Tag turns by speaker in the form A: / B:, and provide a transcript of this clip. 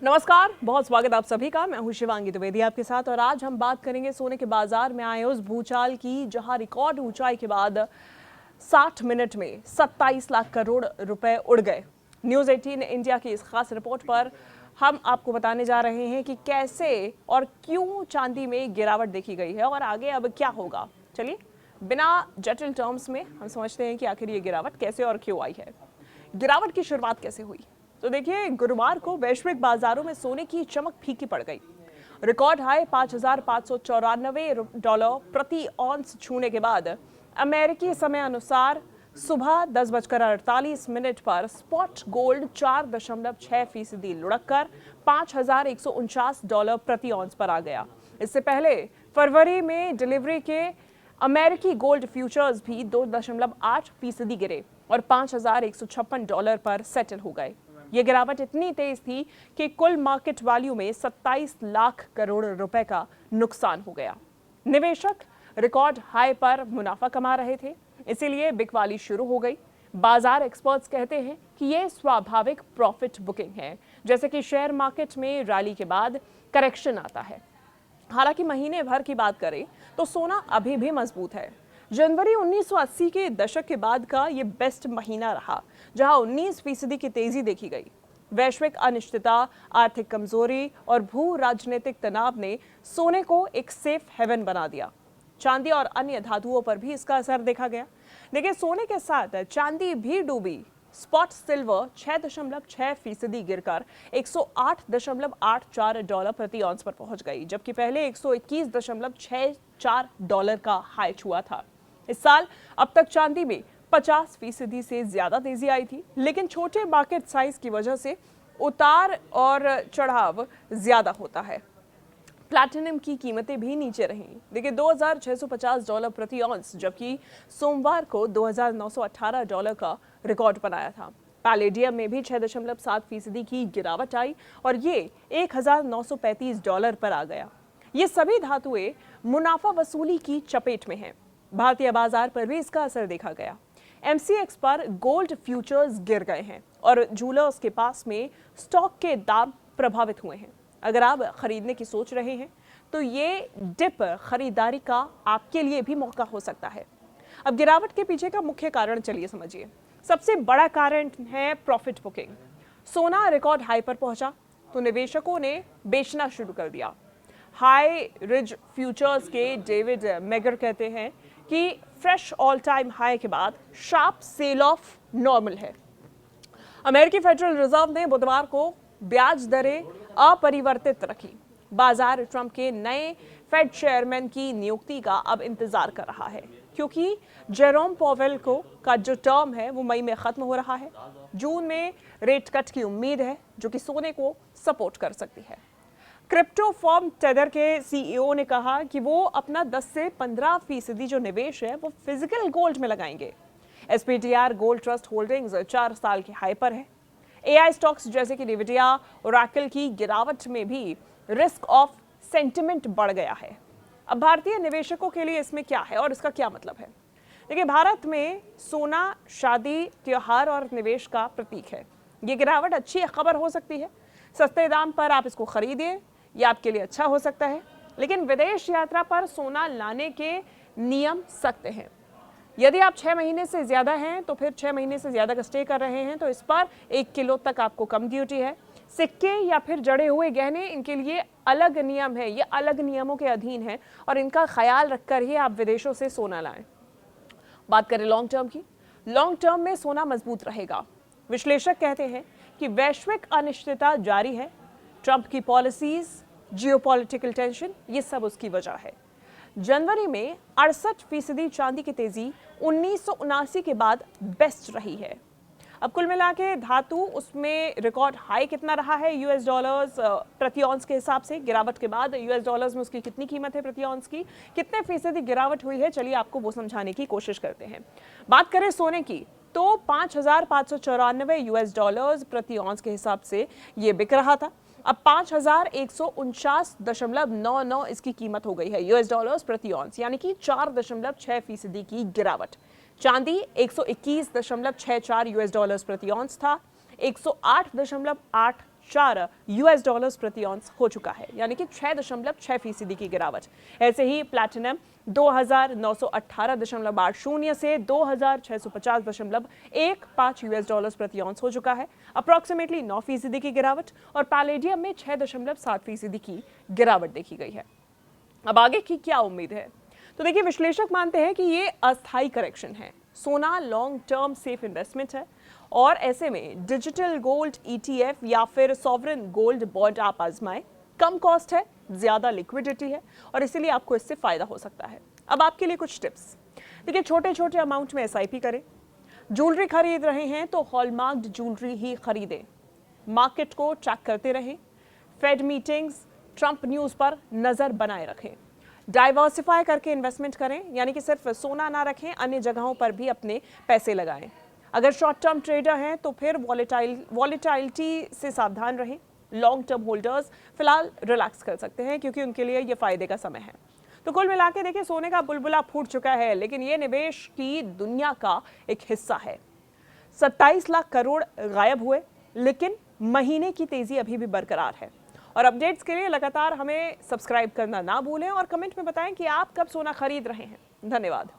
A: नमस्कार, बहुत स्वागत आप सभी का। मैं हूं शिवांगी द्विवेदी आपके साथ और आज हम बात करेंगे सोने के बाजार में आए उस भूचाल की जहां रिकॉर्ड ऊंचाई के बाद 60 मिनट में 27 लाख करोड़ रुपए उड़ गए। न्यूज़ 18 इंडिया की इस खास रिपोर्ट पर हम आपको बताने जा रहे हैं कि कैसे और क्यों चांदी में गिरावट देखी गई है और आगे अब क्या होगा। चलिए बिना जटिल टर्म्स में हम समझते हैं कि आखिर ये गिरावट कैसे और क्यों आई है। गिरावट की शुरुआत कैसे हुई, तो देखिए गुरुवार को वैश्विक बाजारों में सोने की चमक फीकी पड़ गई। रिकॉर्ड हाई $5,594 प्रति ऑन्स छूने के बाद अमेरिकी समय अनुसार सुबह 10:48 पर स्पॉट गोल्ड 4.6% लुढ़क कर $5,149 प्रति ऑन्स पर आ गया। इससे पहले फरवरी में डिलीवरी के अमेरिकी गोल्ड फ्यूचर्स भी 2.8% गिरे और $5,156 पर सेटल हो गए। ये गिरावट इतनी तेज थी कि कुल मार्केट वैल्यू में 27 लाख करोड़ रुपए का नुकसान हो गया। निवेशक रिकॉर्ड हाई पर मुनाफा कमा रहे थे, इसीलिए बिकवाली शुरू हो गई। बाजार एक्सपर्ट्स कहते हैं कि ये स्वाभाविक प्रॉफिट बुकिंग है, जैसे कि शेयर मार्केट में रैली के बाद करेक्शन आता है। हालांकि महीने भर की बात करें तो सोना अभी भी मजबूत है। जनवरी 1980 के दशक के बाद का ये बेस्ट महीना रहा, जहां 19% की तेजी देखी गई। वैश्विक अनिश्चितता, आर्थिक कमजोरी और भू राजनीतिक तनाव ने सोने को एक सेफ हेवन बना दिया। चांदी और अन्य धातुओं पर भी इसका असर देखा गया। देखिए सोने के साथ चांदी भी डूबी। स्पॉट सिल्वर 6.6% गिरकर $108.84 प्रति ऑन्स पर पहुंच गई, जबकि पहले $121.64 का हाई छुआ था। इस साल अब तक चांदी में 50% से ज्यादा तेजी आई थी, लेकिन छोटे मार्केट साइज की वजह से उतार और चढ़ाव ज्यादा होता है। प्लैटिनम की कीमतें भी नीचे रहीं। देखिए $2,650 प्रति ऑन्स, जबकि सोमवार को $2,918 का रिकॉर्ड बनाया था। पैलेडियम में भी 6.7% की गिरावट आई और ये $1,935 पर आ गया। ये सभी धातुएं मुनाफा वसूली की चपेट में हैं। भारतीय बाजार पर भी इसका असर देखा गया। MCX पर गोल्ड फ्यूचर्स गिर गए हैं और जूलर्स के पास में स्टॉक के दाम प्रभावित हुए हैं। अगर आप खरीदने की सोच रहे हैं तो ये डिप खरीदारी का आपके लिए भी मौका हो सकता है। अब गिरावट के पीछे का मुख्य कारण चलिए समझिए। सबसे बड़ा कारण है प्रॉफिट बुकिंग। सोना रिकॉर्ड हाई पर पहुंचा तो निवेशकों ने बेचना शुरू कर दिया। हाई रिज फ्यूचर्स के डेविड मेगर कहते हैं कि फ्रेश ऑल टाइम हाई के बाद शार्प सेल ऑफ नॉर्मल है। अमेरिकी फेडरल रिजर्व ने बुधवार को ब्याज दरें अपरिवर्तित रखी। बाजार ट्रंप के नए फेड चेयरमैन की नियुक्ति का अब इंतजार कर रहा है, क्योंकि जेरोम पॉवेल का जो टर्म है वो मई में खत्म हो रहा है। जून में रेट कट की उम्मीद है, जो कि सोने को सपोर्ट कर सकती है। क्रिप्टो फर्म टेदर के CEO ने कहा कि वो अपना 10 से 15% जो निवेश है वो फिजिकल गोल्ड में लगाएंगे। SPDR गोल्ड ट्रस्ट होल्डिंग्स 4 साल के हाई पर है। AI स्टॉक्स जैसे कि NVIDIA, ओरेकल की गिरावट में भी रिस्क ऑफ सेंटिमेंट बढ़ गया है। अब भारतीय निवेशकों के लिए इसमें क्या है और इसका क्या मतलब है। देखिए भारत में सोना शादी, त्योहार और निवेश का प्रतीक है। ये गिरावट अच्छी खबर हो सकती है। सस्ते दाम पर आप इसको खरीदिए, ये आपके लिए अच्छा हो सकता है। लेकिन विदेश यात्रा पर सोना लाने के नियम सख्त हैं। यदि आप 6 महीने से ज्यादा हैं तो फिर 6 महीने से ज्यादा का स्टे कर रहे हैं तो इस पर 1 किलो तक आपको कम ड्यूटी है। सिक्के या फिर जड़े हुए गहने, इनके लिए अलग नियम है, ये अलग नियमों के अधीन है और इनका ख्याल रखकर ही आप विदेशों से सोना लाएं। बात करें लॉन्ग टर्म की, लॉन्ग टर्म में सोना मजबूत रहेगा। विश्लेषक कहते हैं कि वैश्विक अनिश्चितता जारी है। ट्रंप की पॉलिसीज, जियोपॉलिटिकल टेंशन, ये सब उसकी वजह है। जनवरी में 68% चांदी की तेजी 1979 के बाद बेस्ट रही है। अब कुल मिला के धातु उसमें रिकॉर्ड हाई कितना रहा है US डॉलर्स प्रति ऑन्स के हिसाब से। गिरावट के बाद US डॉलर्स में उसकी कितनी कीमत है प्रति ऑन्स की, कितने फीसदी गिरावट हुई है, चलिए आपको वो समझाने की कोशिश करते हैं। बात करें सोने की तो $5,594 US डॉलर्स प्रति ऑन्स के हिसाब से ये बिक रहा था। अब 5,149.99 इसकी कीमत हो गई है US डॉलर्स प्रति ऑन्स, यानी कि 4.6% की गिरावट। चांदी 121.64 US डॉलर्स प्रति ऑन्स था, 108.8 US डॉलर्स प्रति ऑन्स हो चुका है, यानी कि 6.6% की गिरावट। ऐसे ही प्लैटिनम 2918.80 से 2650.15 US डॉलर्स प्रति ऑन्स हो चुका है, अप्रॉक्सीमेटली 9% की गिरावट। और पैलेडियम में 6.7% की गिरावट देखी गई है। अब आगे की क्या उम्मीद है? तो देखिए, विश्लेषक मानते हैं कि ये अस्थायी करेक्शन है। सोना लॉन्ग टर्म सेफ इन्वेस्टमेंट है और ऐसे में डिजिटल गोल्ड ETF या फिर सॉवरेन गोल्ड बॉन्ड आप आजमाएं। कम कॉस्ट है, ज्यादा लिक्विडिटी है और इसीलिए आपको इससे फायदा हो सकता है। अब आपके लिए कुछ टिप्स। देखिए, छोटे छोटे अमाउंट में SIP करें। ज्वेलरी खरीद रहे हैं तो हॉलमार्क्ड ज्वेलरी ही खरीदें। मार्केट को ट्रैक करते रहें। फेड मीटिंग्स, ट्रंप न्यूज पर नजर बनाए रखें। डाइवर्सिफाई करके इन्वेस्टमेंट करें, यानी कि सिर्फ सोना ना रखें, अन्य जगहों पर भी अपने पैसे लगाएं। अगर शॉर्ट टर्म ट्रेडर हैं तो फिर वॉलेटाइलिटी से सावधान रहें। लॉन्ग टर्म होल्डर्स फिलहाल रिलैक्स कर सकते हैं क्योंकि उनके लिए ये फायदे का समय है। तो कुल मिला के देखिए, सोने का बुलबुला फूट चुका है, लेकिन ये निवेश की दुनिया का एक हिस्सा है। 27 लाख करोड़ गायब हुए, लेकिन महीने की तेजी अभी भी बरकरार है। और अपडेट्स के लिए लगातार हमें सब्सक्राइब करना ना भूलें और कमेंट में बताएं कि आप कब सोना खरीद रहे हैं। धन्यवाद।